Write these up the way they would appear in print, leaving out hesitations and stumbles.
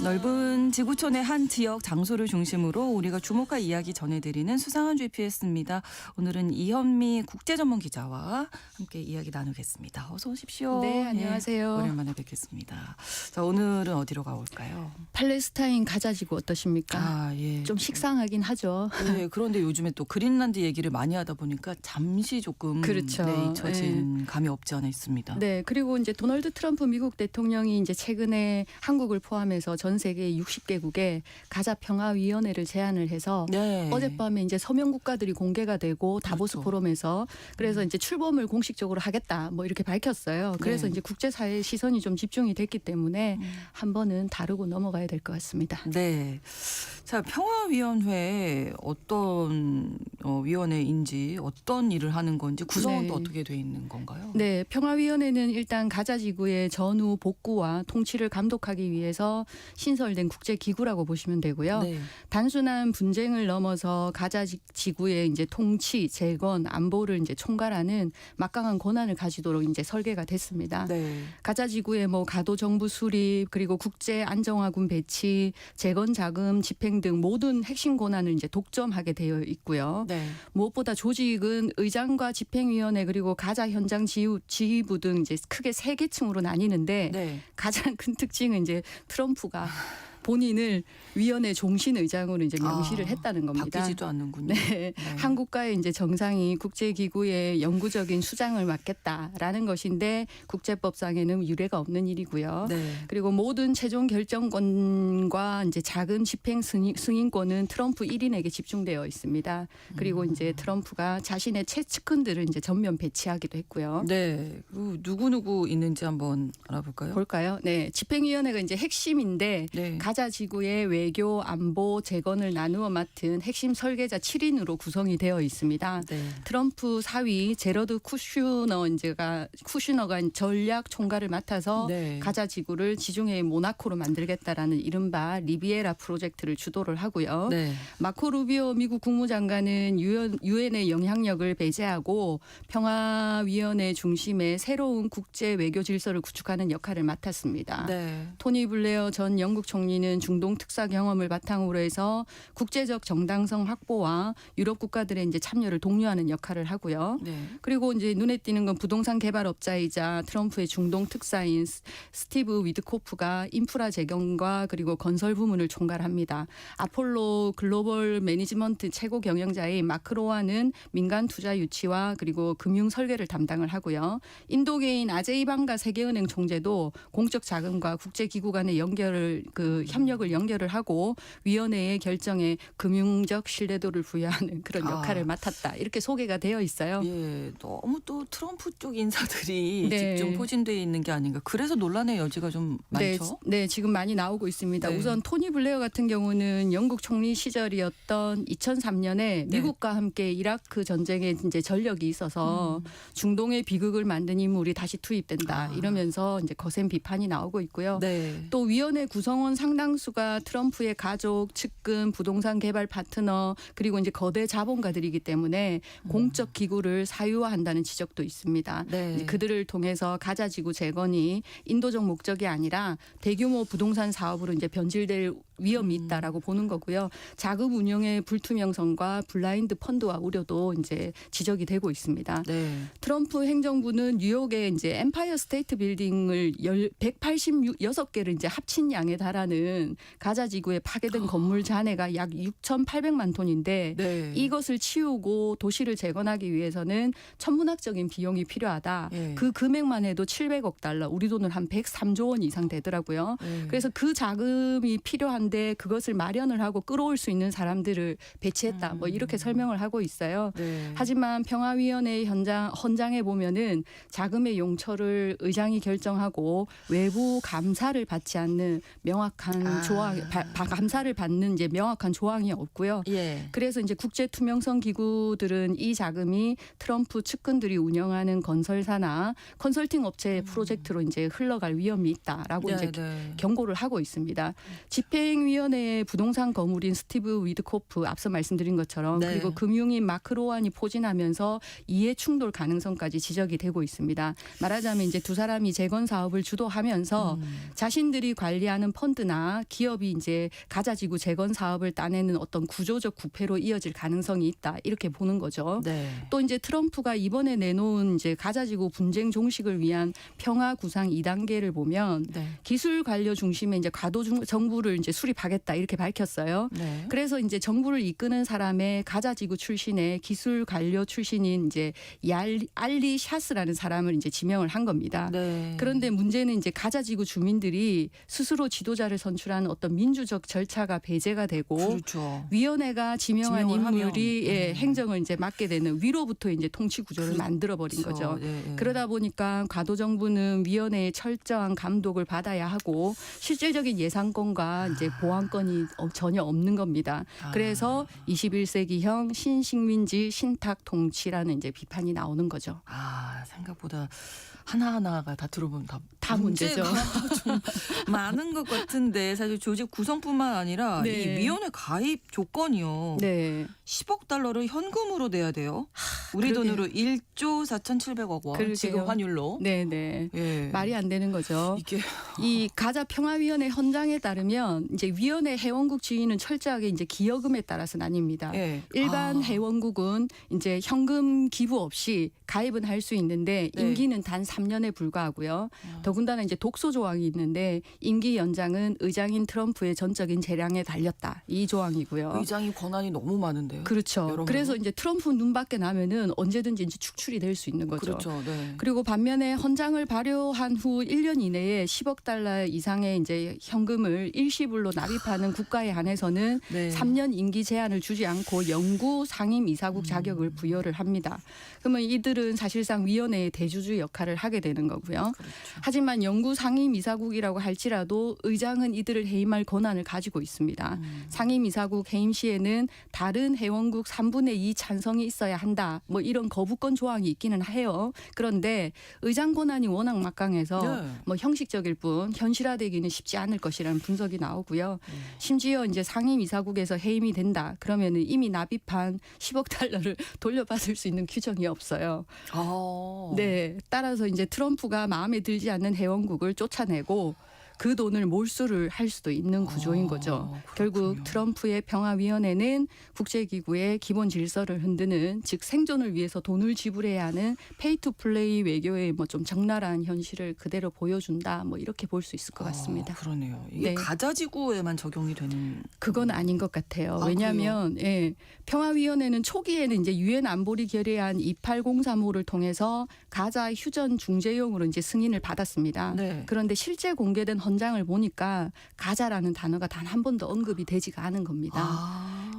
넓은 지구촌의 한 지역 장소를 중심으로 우리가 주목할 이야기 전해드리는 수상한 GPS입니다. 오늘은 이현미 국제전문기자와 함께 이야기 나누겠습니다. 어서 오십시오. 네, 안녕하세요. 예, 오랜만에 뵙겠습니다. 자, 오늘은 어디로 가볼까요? 팔레스타인 가자지구 어떠십니까? 아, 예. 좀 식상하긴 하죠. 네, 그런데 요즘에 또 그린란드 얘기를 많이 하다 보니까 잠시 조금 그렇죠. 네, 잊혀진 감이 없지 않아 있습니다. 네, 그리고 이제 도널드 트럼프 미국 대통령이 이제 최근에 한국을 포함해서 전 세계 60개국에 가자 평화위원회를 제안을 해서 네. 어젯밤에 이제 서명 국가들이 공개가 되고 다보스 그렇죠. 포럼에서 그래서 이제 출범을 공식적으로 하겠다 뭐 이렇게 밝혔어요. 그래서 네. 이제 국제사회의 시선이 좀 집중이 됐기 때문에 한 번은 다루고 넘어가야 될 것 같습니다. 네. 자, 평화위원회 어떤 위원회인지 어떤 일을 하는 건지 구성은 네. 또 어떻게 돼 있는 건가요? 네, 평화위원회는 일단 가자 지구의 전후 복구와 통치를 감독하기 위해서 신설된 국제기구라고 보시면 되고요. 네. 단순한 분쟁을 넘어서 가자 지구의 이제 통치, 재건, 안보를 이제 총괄하는 막강한 권한을 가지도록 이제 설계가 됐습니다. 네. 가자 지구의 뭐 가도 정부 수립 그리고 국제 안정화군 배치, 재건 자금 집행 등 모든 핵심 권한을 이제 독점하게 되어 있고요. 네. 무엇보다 조직은 의장과 집행위원회 그리고 가자 현장 지휘부 등 이제 크게 세 계층으로 나뉘는데 네. 가장 큰 특징은 이제 트럼프가 본인을 위원회 종신 의장으로 이제 명시를 했다는 겁니다. 바뀌지도 않는군요. 네. 한 국가의 이제 정상이 국제기구의 영구적인 수장을 맡겠다라는 것인데 국제법상에는 유례가 없는 일이고요. 네. 그리고 모든 최종 결정권과 이제 자금 집행 승인권은 트럼프 1인에게 집중되어 있습니다. 그리고 이제 트럼프가 자신의 최측근들을 이제 전면 배치하기도 했고요. 네. 누구 있는지 한번 알아볼까요? 볼까요? 네. 집행위원회가 이제 핵심인데 네. 가자 지구의 외교, 안보, 재건을 나누어 맡은 핵심 설계자 7인으로 구성이 되어 있습니다. 네. 트럼프 사위 제러드 쿠슈너가 전략 총괄을 맡아서 네. 가자 지구를 지중해의 모나코로 만들겠다라는 이른바 리비에라 프로젝트를 주도를 하고요. 네. 마코 루비오 미국 국무장관은 유엔의 영향력을 배제하고 평화위원회 중심의 새로운 국제 외교 질서를 구축하는 역할을 맡았습니다. 네. 토니 블레어 전 영국 총리는 중동 특사 경험을 바탕으로 해서 국제적 정당성 확보와 유럽 국가들의 이제 참여를 독려하는 역할을 하고요. 네. 그리고 이제 눈에 띄는 건 부동산 개발업자이자 트럼프의 중동 특사인 스티브 위드코프가 인프라 재건과 그리고 건설 부문을 총괄합니다. 아폴로 글로벌 매니지먼트 최고 경영자인 마크 로아는 민간 투자 유치와 그리고 금융 설계를 담당을 하고요. 인도계인 아제이 방가 세계은행 총재도 공적 자금과 국제기구 간의 협력을 연결을 하고 위원회의 결정에 금융적 신뢰도를 부여하는 그런 역할을 맡았다. 이렇게 소개가 되어 있어요. 예, 너무 또 트럼프 쪽 인사들이 네. 집중 포진되어 있는 게 아닌가. 그래서 논란의 여지가 좀 많죠. 네, 지금 많이 나오고 있습니다. 네. 우선 토니 블레어 같은 경우는 영국 총리 시절이었던 2003년에 미국과 함께 이라크 전쟁에 이제 전력이 있어서 중동의 비극을 만든 인물이 다시 투입된다. 이러면서 이제 거센 비판이 나오고 있고요. 네. 또 위원회 구성원 상당수가 트럼프의 가족, 측근, 부동산 개발 파트너 그리고 이제 거대 자본가들이기 때문에 공적 기구를 사유화한다는 지적도 있습니다. 네. 이제 그들을 통해서 가자 지구 재건이 인도적 목적이 아니라 대규모 부동산 사업으로 이제 변질될 위험이 있다라고 보는 거고요. 자금 운영의 불투명성과 블라인드 펀드와 우려도 이제 지적이 되고 있습니다. 네. 트럼프 행정부는 뉴욕에 이제 엠파이어 스테이트 빌딩을 186개를 이제 합친 양에 달하는 가자 지구에 파괴된 건물 잔해가 약 6,800만 톤인데 네. 이것을 치우고 도시를 재건하기 위해서는 천문학적인 비용이 필요하다. 예. 그 금액만 해도 700억 달러, 우리 돈으로 한 103조 원 이상 되더라고요. 네. 그래서 그 자금이 필요한데 그것을 마련을 하고 끌어올 수 있는 사람들을 배치했다. 뭐 이렇게 설명을 하고 있어요. 네. 하지만 평화위원회 헌장에 보면은 자금의 용처를 의장이 결정하고 외부 감사를 받지 않는 명확한 조항, 감사를 받는 이제 명확한 조항이 없고요. 예. 그래서 이제 국제 투명성 기구들은 이 자금이 트럼프 측근들이 운영하는 건설사나 컨설팅 업체의 프로젝트로 이제 흘러갈 위험이 있다라고 네, 이제 네. 경고를 하고 있습니다. 집행 시행위원회의 부동산 거물인 스티브 위드코프 앞서 말씀드린 것처럼 네. 그리고 금융인 마크 로완이 포진하면서 이해 충돌 가능성까지 지적이 되고 있습니다. 말하자면 이제 두 사람이 재건 사업을 주도하면서 자신들이 관리하는 펀드나 기업이 이제 가자지구 재건 사업을 따내는 어떤 구조적 부패로 이어질 가능성이 있다 이렇게 보는 거죠. 네. 또 이제 트럼프가 이번에 내놓은 이제 가자지구 분쟁 종식을 위한 평화 구상 2단계를 보면 네. 기술 관료 중심의 이제 과도 정부를 이제 수립하겠다 이렇게 밝혔어요. 네. 그래서 이제 정부를 이끄는 사람의 가자지구 출신의 기술 관료 출신인 이제 알리 샤스라는 사람을 이제 지명을 한 겁니다. 네. 그런데 문제는 이제 가자지구 주민들이 스스로 지도자를 선출하는 어떤 민주적 절차가 배제가 되고 그렇죠. 위원회가 지명한 지명을 인물이 하면, 예, 행정을 이제 맡게 되는 위로부터 이제 통치 구조를 만들어 버린 그렇죠. 거죠. 네, 네. 그러다 보니까 과도 정부는 위원회의 철저한 감독을 받아야 하고 실질적인 예산권과 이제 보안권이 전혀 없는 겁니다. 그래서 21세기형 신식민지 신탁 통치라는 이제 비판이 나오는 거죠. 생각보다 하나하나가 다 들어보면 다 문제죠. 좀 많은 것 같은데 사실 조직 구성뿐만 아니라 네. 이 위원회 가입 조건이요. 네. 10억 달러를 현금으로 내야 돼요. 우리 그러게요. 돈으로 1조 4,700억 원. 그러게요. 지금 환율로. 네. 예. 말이 안 되는 거죠. 이게 이 가자 평화위원회 헌장에 따르면 이제 위원회 회원국 지위는 철저하게 이제 기여금에 따라서 나뉩니다. 예. 일반 회원국은 이제 현금 기부 없이 가입은 할 수 있는데 네. 임기는 단 3년에 불과하고요. 더군다나 이제 독소 조항이 있는데 임기 연장은 의장인 트럼프의 전적인 재량에 달렸다. 이 조항이고요. 의장이 권한이 너무 많은데요. 그렇죠. 여러모로. 그래서 이제 트럼프 눈밖에 나면은 언제든지 이제 축출이 될 수 있는 거죠. 그렇죠. 네. 그리고 반면에 헌장을 발효한 후 1년 이내에 10억 달러 이상의 이제 현금을 일시불로 납입하는 국가에 한해서는 네. 3년 임기 제한을 주지 않고 영구 상임 이사국 자격을 부여를 합니다. 그러면 이들은 사실상 위원회의 대주주 역할을 하게 되는 거고요. 그렇죠. 하지만 영구 상임 이사국이라고 할지라도 의장은 이들을 해임할 권한을 가지고 있습니다. 상임 이사국 해임 시에는 다른 회원국 3분의 2 찬성이 있어야 한다. 뭐 이런 거부권 조항이 있기는 해요. 그런데 의장 권한이 워낙 막강해서 네. 뭐 형식적일 뿐 현실화되기는 쉽지 않을 것이라는 분석이 나오고요. 심지어 이제 상임 이사국에서 해임이 된다. 그러면은 이미 납입한 10억 달러를 돌려받을 수 있는 규정이 없어요. 네, 따라서 이제 트럼프가 마음에 들지 않는 회원국을 쫓아내고 그 돈을 몰수를 할 수도 있는 구조인 거죠. 그렇군요. 결국 트럼프의 평화위원회는 국제기구의 기본 질서를 흔드는 즉 생존을 위해서 돈을 지불해야 하는 페이투플레이 외교의 뭐 좀 적나라한 현실을 그대로 보여준다. 뭐 이렇게 볼 수 있을 것 같습니다. 그러네요. 이게 네. 가자지구에만 적용이 되는. 그건 아닌 것 같아요. 아, 왜냐하면 평화위원회는 초기에는 이제 유엔 안보리 결의안 28035를 통해서 가자 휴전 중재용으로 이제 승인을 받았습니다. 네. 그런데 실제 공개된 헌장을 보니까 가자라는 단어가 단 한 번도 언급이 되지가 않은 겁니다.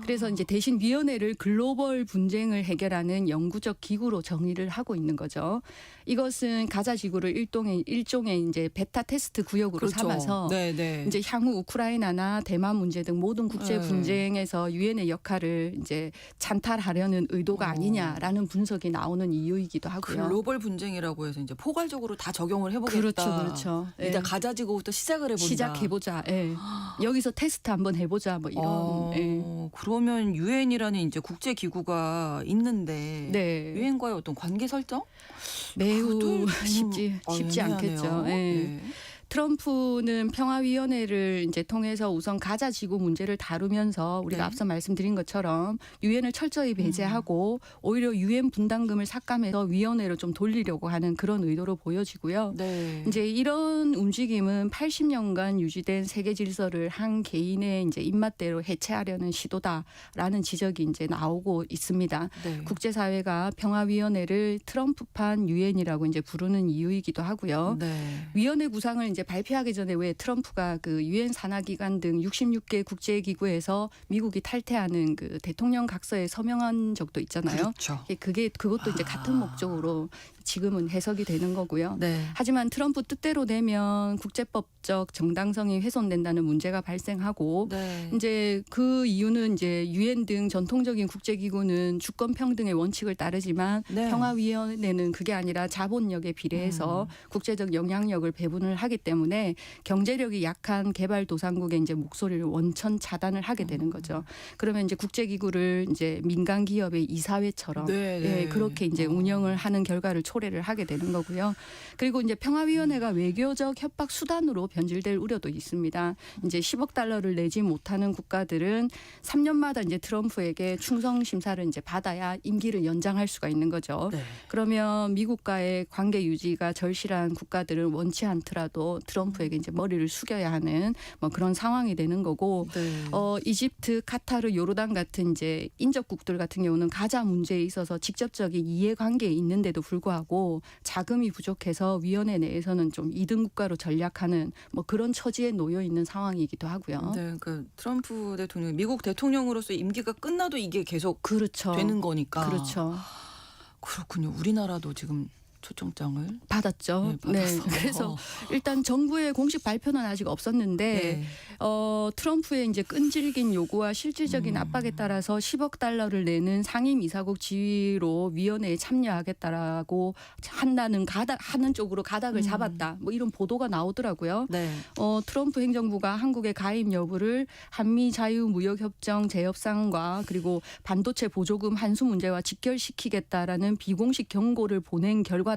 그래서 이제 대신 위원회를 글로벌 분쟁을 해결하는 영구적 기구로 정의를 하고 있는 거죠. 이것은 가자 지구를 일종의 이제 베타 테스트 구역으로 그렇죠. 삼아서 네. 이제 향후 우크라이나나 대만 문제 등 모든 국제 네. 분쟁에서 유엔의 역할을 이제 찬탈하려는 의도가 아니냐라는 분석이 나오는 이유이기도 하고요. 글로벌 분쟁이라고 해서 이제 포괄적으로 다 적용을 해보겠다. 그렇죠. 일단 가자지구부터 시작을 해본다. 시작해보자. 여기서 테스트 한번 해보자. 뭐 이런. 그러면 유엔이라는 이제 국제 기구가 있는데 네. 유엔과의 어떤 관계 설정? 매우 그것도 쉽지 애매하네요. 않겠죠. 네. 트럼프는 평화위원회를 이제 통해서 우선 가자 지구 문제를 다루면서 우리가 네. 앞서 말씀드린 것처럼 유엔을 철저히 배제하고 오히려 유엔 분담금을 삭감해서 위원회로 좀 돌리려고 하는 그런 의도로 보여지고요. 네. 이제 이런 움직임은 80년간 유지된 세계 질서를 한 개인의 이제 입맛대로 해체하려는 시도다라는 지적이 이제 나오고 있습니다. 네. 국제사회가 평화위원회를 트럼프판 유엔이라고 이제 부르는 이유이기도 하고요. 네. 위원회 구상을 이제 발표하기 전에 왜 트럼프가 그 유엔 산하기관 등 66개 국제기구에서 미국이 탈퇴하는 그 대통령 각서에 서명한 적도 있잖아요. 그렇죠. 그것도 이제 같은 목적으로 지금은 해석이 되는 거고요. 네. 하지만 트럼프 뜻대로 되면 국제법적 정당성이 훼손된다는 문제가 발생하고 네. 이제 그 이유는 이제 유엔 등 전통적인 국제기구는 주권 평등의 원칙을 따르지만 네. 평화위원회는 그게 아니라 자본력에 비례해서 국제적 영향력을 배분을 하기 때문에 경제력이 약한 개발도상국의 이제 목소리를 원천 차단을 하게 되는 거죠. 그러면 이제 국제기구를 이제 민간 기업의 이사회처럼 네, 네. 예, 그렇게 이제 운영을 하는 결과를 초래를 하게 되는 거고요. 그리고 이제 평화위원회가 외교적 협박 수단으로 변질될 우려도 있습니다. 이제 10억 달러를 내지 못하는 국가들은 3년마다 이제 트럼프에게 충성 심사를 이제 받아야 임기를 연장할 수가 있는 거죠. 네. 그러면 미국과의 관계 유지가 절실한 국가들은 원치 않더라도 트럼프에게 이제 머리를 숙여야 하는 뭐 그런 상황이 되는 거고, 네. 이집트, 카타르, 요르단 같은 이제 인접국들 같은 경우는 가자 문제에 있어서 직접적인 이해관계에 있는데도 불구하고 자금이 부족해서 위원회 내에서는 좀 2등 국가로 전략하는 뭐 그런 처지에 놓여 있는 상황이기도 하고요. 네, 그러니까 트럼프 대통령, 미국 대통령으로서 임기가 끝나도 이게 계속 그렇죠. 되는 거니까. 그렇죠. 그렇군요. 우리나라도 지금 초청장을 받았죠. 네, 받았어요. 그래서 일단 정부의 공식 발표는 아직 없었는데 네. 트럼프의 이제 끈질긴 요구와 실질적인 압박에 따라서 10억 달러를 내는 상임이사국 지위로 위원회에 참여하겠다라고 하는 쪽으로 가닥을 잡았다. 뭐 이런 보도가 나오더라고요. 네. 트럼프 행정부가 한국의 가입 여부를 한미 자유무역협정 재협상과 그리고 반도체 보조금 환수 문제와 직결시키겠다라는 비공식 경고를 보낸 결과다.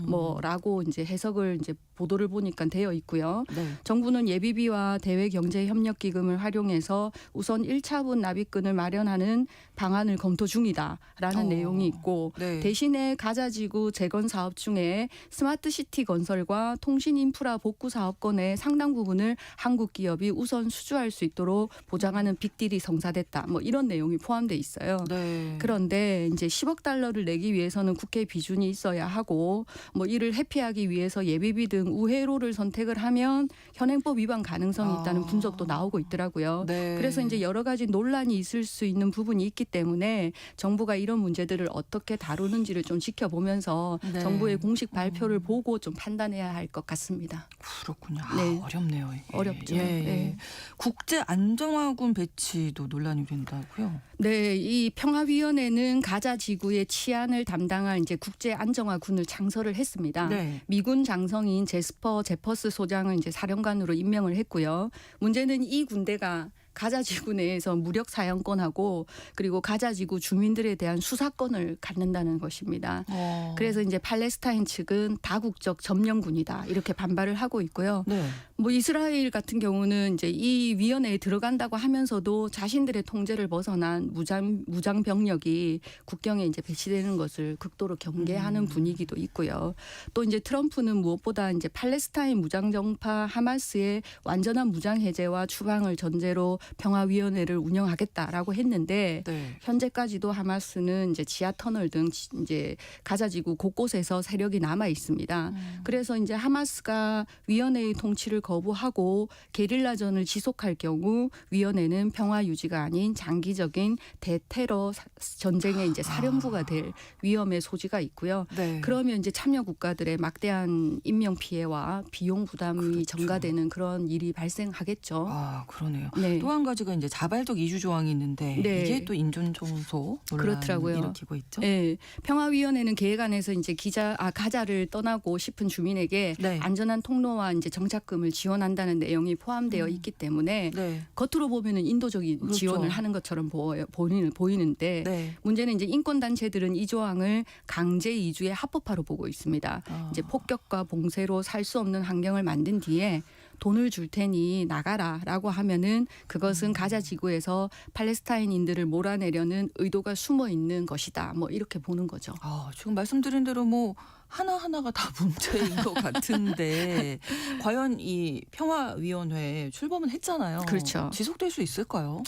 뭐라고 이제 해석을 이제 보도를 보니까 되어 있고요. 네. 정부는 예비비와 대외경제협력기금을 활용해서 우선 1차분 납입금을 마련하는 방안을 검토 중이다라는 내용이 있고, 네. 대신에 가자지구 재건 사업 중에 스마트시티 건설과 통신인프라 복구 사업권의 상당 부분을 한국 기업이 우선 수주할 수 있도록 보장하는 빅딜이 성사됐다. 뭐 이런 내용이 포함돼 있어요. 네. 그런데 이제 10억 달러를 내기 위해서는 국회 비준이 있어야 하고, 뭐 이를 회피하기 위해서 예비비 등 우회로를 선택을 하면 현행법 위반 가능성이 있다는 분석도 나오고 있더라고요. 네. 그래서 이제 여러 가지 논란이 있을 수 있는 부분이 있기 때문에 정부가 이런 문제들을 어떻게 다루는지를 좀 지켜보면서 네. 정부의 공식 발표를 보고 좀 판단해야 할 것 같습니다. 그렇군요. 네. 어렵네요. 이게. 어렵죠. 예. 네. 국제 안정화군 배치도 논란이 된다고요? 네, 이 평화위원회는 가자 지구의 치안을 담당할 이제 국제 안정화군을 창설을 했습니다. 네. 미군 장성인 제스퍼 제퍼스 소장을 이제 사령관으로 임명을 했고요. 문제는 이 군대가 가자 지구 내에서 무력 사용권하고 그리고 가자 지구 주민들에 대한 수사권을 갖는다는 것입니다. 그래서 이제 팔레스타인 측은 다국적 점령군이다 이렇게 반발을 하고 있고요. 네. 뭐 이스라엘 같은 경우는 이제 이 위원회에 들어간다고 하면서도 자신들의 통제를 벗어난 무장 병력이 국경에 이제 배치되는 것을 극도로 경계하는 분위기도 있고요. 또 이제 트럼프는 무엇보다 이제 팔레스타인 무장정파 하마스의 완전한 무장 해제와 추방을 전제로 평화위원회를 운영하겠다라고 했는데 네. 현재까지도 하마스는 이제 지하 터널 등 이제 가자지구 곳곳에서 세력이 남아 있습니다. 그래서 이제 하마스가 위원회의 통치를 거부하고 게릴라전을 지속할 경우 위원회는 평화 유지가 아닌 장기적인 대테러 전쟁의 이제 사령부가 될 위험의 소지가 있고요. 네. 그러면 이제 참여 국가들의 막대한 인명 피해와 비용 부담이 그렇죠. 전가되는 그런 일이 발생하겠죠. 아, 그러네요. 네. 또 한 가지가 이제 자발적 이주 조항이 있는데 네. 이게 또 인권 청소 논란을 그렇더라고요. 일으키고 있죠. 네, 평화위원회는 계획안에서 이제 가자를 떠나고 싶은 주민에게 네. 안전한 통로와 이제 정착금을 지원한다는 내용이 포함되어 있기 때문에 네. 겉으로 보면은 인도적인 그렇죠. 지원을 하는 것처럼 보이는데 네. 문제는 이제 인권 단체들은 이 조항을 강제 이주의 합법화로 보고 있습니다. 이제 폭격과 봉쇄로 살 수 없는 환경을 만든 뒤에 돈을 줄 테니 나가라라고 하면은 그것은 가자 지구에서 팔레스타인인들을 몰아내려는 의도가 숨어 있는 것이다. 뭐 이렇게 보는 거죠. 지금 말씀드린 대로 뭐 하나하나가 다 문제인 것 같은데 과연 이 평화위원회에 출범은 했잖아요. 그렇죠. 지속될 수 있을까요?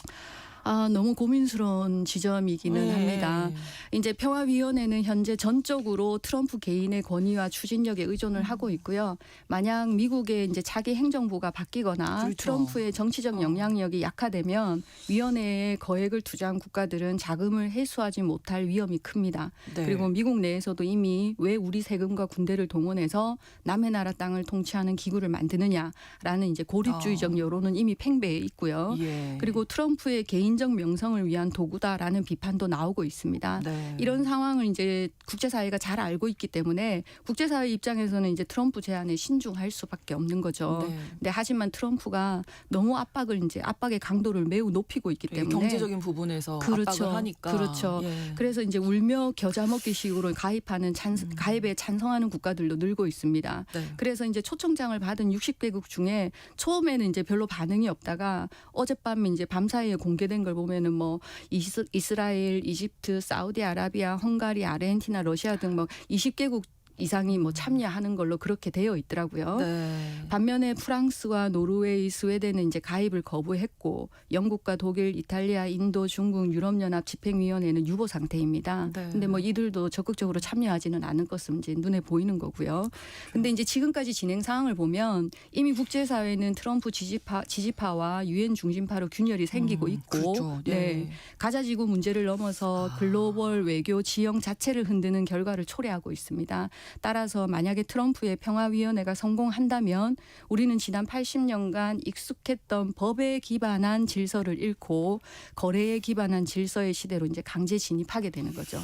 너무 고민스러운 지점이기는 네. 합니다. 이제 평화위원회는 현재 전적으로 트럼프 개인의 권위와 추진력에 의존을 하고 있고요. 만약 미국의 이제 차기 행정부가 바뀌거나 그렇죠. 트럼프의 정치적 영향력이 약화되면 위원회에 거액을 투자한 국가들은 자금을 회수하지 못할 위험이 큽니다. 네. 그리고 미국 내에서도 이미 왜 우리 세금과 군대를 동원해서 남의 나라 땅을 통치하는 기구를 만드느냐라는 이제 고립주의적 여론은 이미 팽배해 있고요. 예. 그리고 트럼프의 개인 개인적 명성을 위한 도구다라는 비판도 나오고 있습니다. 네. 이런 상황을 이제 국제사회가 잘 알고 있기 때문에 국제사회 입장에서는 이제 트럼프 제안에 신중할 수밖에 없는 거죠. 네. 근데 하지만 트럼프가 너무 압박의 강도를 매우 높이고 있기 때문에 경제적인 부분에서 압박을 하니까. 그렇죠. 예. 그래서 이제 울며 겨자 먹기식으로 가입에 찬성하는 국가들도 늘고 있습니다. 네. 그래서 이제 초청장을 받은 60개국 중에 처음에는 이제 별로 반응이 없다가 어젯밤에 이제 밤사이에 공개된 걸 보면은 뭐 이스라엘, 이집트, 사우디아라비아, 헝가리, 아르헨티나, 러시아 등 뭐 20개국 이상이 뭐 참여하는 걸로 그렇게 되어 있더라고요. 네. 반면에 프랑스와 노르웨이, 스웨덴은 이제 가입을 거부했고 영국과 독일, 이탈리아, 인도, 중국, 유럽연합 집행위원회는 유보 상태입니다. 네. 근데 뭐 이들도 적극적으로 참여하지는 않을 것은 이제 눈에 보이는 거고요. 근데 이제 지금까지 진행 상황을 보면 이미 국제사회는 트럼프 지지파와 유엔 중심파로 균열이 생기고 있고 그렇죠. 네. 가자지구 문제를 넘어서 글로벌 외교 지형 자체를 흔드는 결과를 초래하고 있습니다. 따라서 만약에 트럼프의 평화위원회가 성공한다면 우리는 지난 80년간 익숙했던 법에 기반한 질서를 잃고 거래에 기반한 질서의 시대로 이제 강제 진입하게 되는 거죠.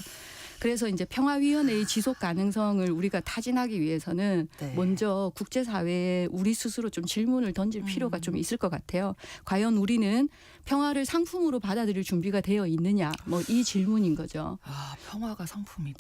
그래서 이제 평화위원회의 지속 가능성을 우리가 타진하기 위해서는 네. 먼저 국제사회에 우리 스스로 좀 질문을 던질 필요가 좀 있을 것 같아요. 과연 우리는 평화를 상품으로 받아들일 준비가 되어 있느냐? 뭐 이 질문인 거죠. 평화가 상품이다.